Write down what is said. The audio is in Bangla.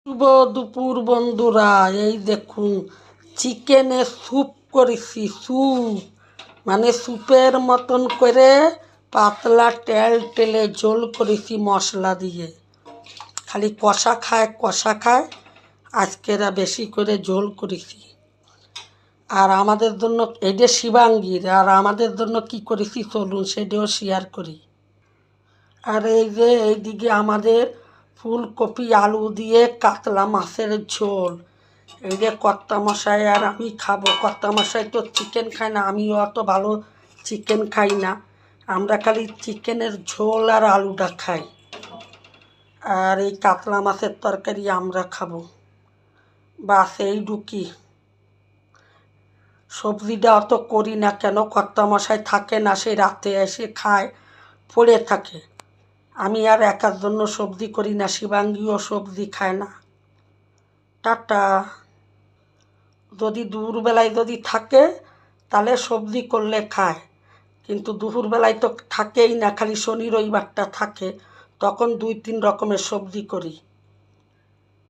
শুভ দুপুর বন্ধুরা, এই দেখুন চিকেনের স্যুপ করেছি। স্যুপ মানে স্যুপের মতন করে পাতলা টেলে ঝোল করেছি মশলা দিয়ে। খালি কষা খায়, আজকেরা বেশি করে ঝোল করেছি। আর আমাদের জন্য এটা শিবাঙ্গীর, আর আমাদের জন্য কি করেছি চলুন সেটাও শেয়ার করি। আর এই যে এইদিকে আমাদের ফুলকপি আলু দিয়ে কাতলা মাছের ঝোল। এই যে কর্তামশাই আর আমি খাবো। কর্তামশাই তো চিকেন খায় না, আমিও অত ভালো চিকেন খাই না, আমরা খালি চিকেনের ঝোল আর আলুটা খাই। আর এই কাতলা মাছের তরকারি আমরা খাবো, বাস এইটুকি। সবজিটা অত করি না কেন, কর্তামশাই থাকে না, সে রাতে এসে খায়, পড়ে থাকে। আমি আর একার জন্য সবজি করি না, শিবাঙ্গীও সবজি খায় না। টাটা। যদি দুপুরবেলায় যদি থাকে তাহলে সবজি করলে খায়, কিন্তু দুপুরবেলায় তো থাকেই না, খালি শনি রবিবারটা থাকে, তখন 2-3 রকমের সবজি করি।